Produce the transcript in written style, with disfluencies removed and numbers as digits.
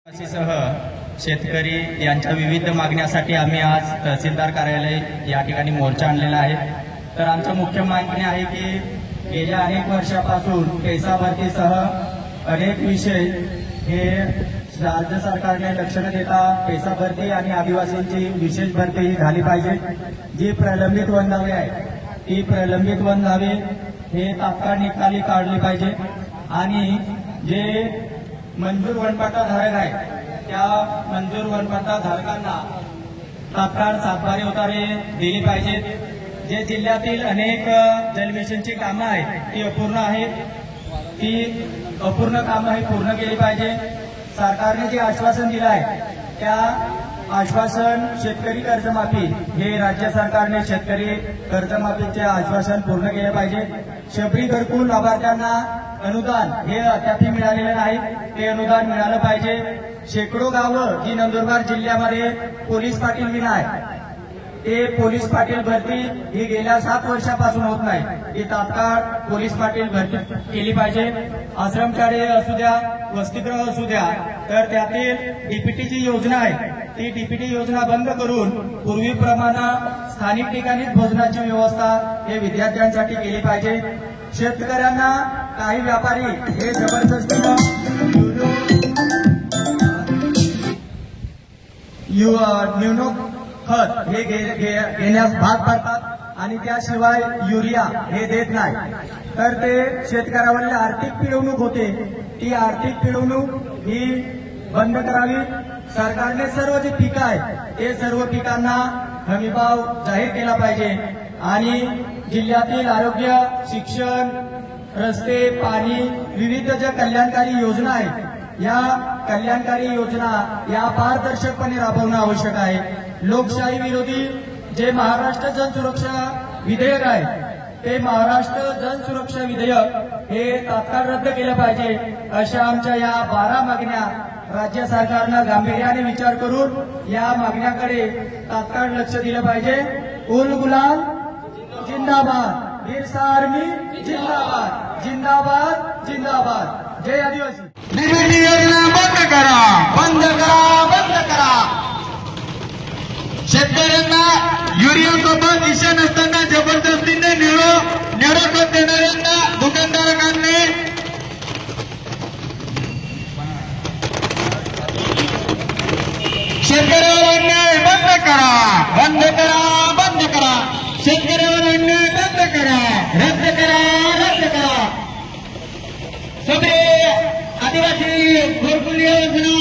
सह शेतकरी यांच्या विविध मागण्यासाठी आम्ही आज तहसीलदार कार्यालय या ठिकाणी मोर्चा आणलेला आहे। तर आमच्या मुख्य मागणी आहे की गेल्या अनेक वर्षापासून पैसा भरतीसह अनेक विषय हे राज्य सरकारने लक्ष न देता पैसा भरती आणि आदिवासींची विशेष भरती ही झाली पाहिजे। जी प्रलंबित वनधावे आहे ती प्रलंबित वनधावे हे तात्काळ निकाली काढली पाहिजे आणि जे मंजूर वनपट्टा धारक आहे त्या मंजूर वनपट्टा धारकांना तात्काळ सातबारे उतारे दिली पाहिजेत। जे जिल्ह्यातील अनेक जलमिशनची कामं आहेत ती अपूर्ण आहेत, ती अपूर्ण कामं ही पूर्ण केली पाहिजे। सरकारने जे आश्वासन दिलं आहे त्या आश्वासन शेतकरी कर्जमाफी हे राज्य सरकारने शेतकरी कर्जमाफीचे आश्वासन पूर्ण केले पाहिजे। शबरी घरकुल लाभार्थ्यांना अनुदान हे अद्याप मिळालेलं नाही, ते अनुदान मिळालं पाहिजे। शेकडो गावं जी नंदुरबार जिल्ह्यामध्ये पोलीस पाटील विना आहे ते पोलीस पाटील भरती ही गेल्या 7 वर्षापासून होत नाही, ही तात्काळ पोलीस पाटील भरती केली पाहिजे। आश्रमशाळे असू द्या, वसतिगृह असू द्या, तर त्यातील डीपीटीची योजना आहे ती डीपीटी योजना बंद करून पूर्वीप्रमाणे स्थानिक ठिकाणीच भोजनाची व्यवस्था हे विद्यार्थ्यांसाठी केली पाहिजे। शेतकऱ्यांना काही व्यापारी हे जबरदस्तीनं न्यूनो खत हे घेण्यास भाग पाडतात आणि त्याशिवाय युरिया हे देत नाही, तर ते शेतकऱ्यावरील आर्थिक पिळवणूक होते। ती आर्थिक पिळवणूक ही बंद करावी। सरकारने सर्व जे पिकं आहेत ते सर्व पिकांना हमीभाव जाहीर केला पाहिजे आणि जिल्ह्यातील आरोग्य, शिक्षण, रस्ते, पाणी, विविध ज्या कल्याणकारी योजना आहेत या कल्याणकारी योजना या पारदर्शकपणे राबवणं आवश्यक आहे। लोकशाही विरोधी जे महाराष्ट्र जनसुरक्षा विधेयक आहे ते महाराष्ट्र जनसुरक्षा विधेयक हे तात्काळ रद्द केलं पाहिजे। अशा आमच्या या 12 मागण्या राज्य सरकारनं गांभीर्याने विचार करून या मागण्याकडे तात्काळ लक्ष दिलं पाहिजे। उल गुलाल जिंदाबाद, बिरसा आर्मी जिंदाबाद, जिंदाबाद जिंदाबाद। जय आदिवासी। डीबीटी योजना बंद करा, बंद करा, बंद करा। शेतकऱ्यांना युरिया सोबत दिशा नसताना जबरदस्तीने निळो खत देणाऱ्यांना दुकानदारांनी शेतकऱ्यावर अन्याय बंद करा, बंद करा, बंद करा। शेतकऱ्यावर अन्याय बंद करा, रद्द करा, रद्द करा। सगळे आदिवासी घरकुल योजना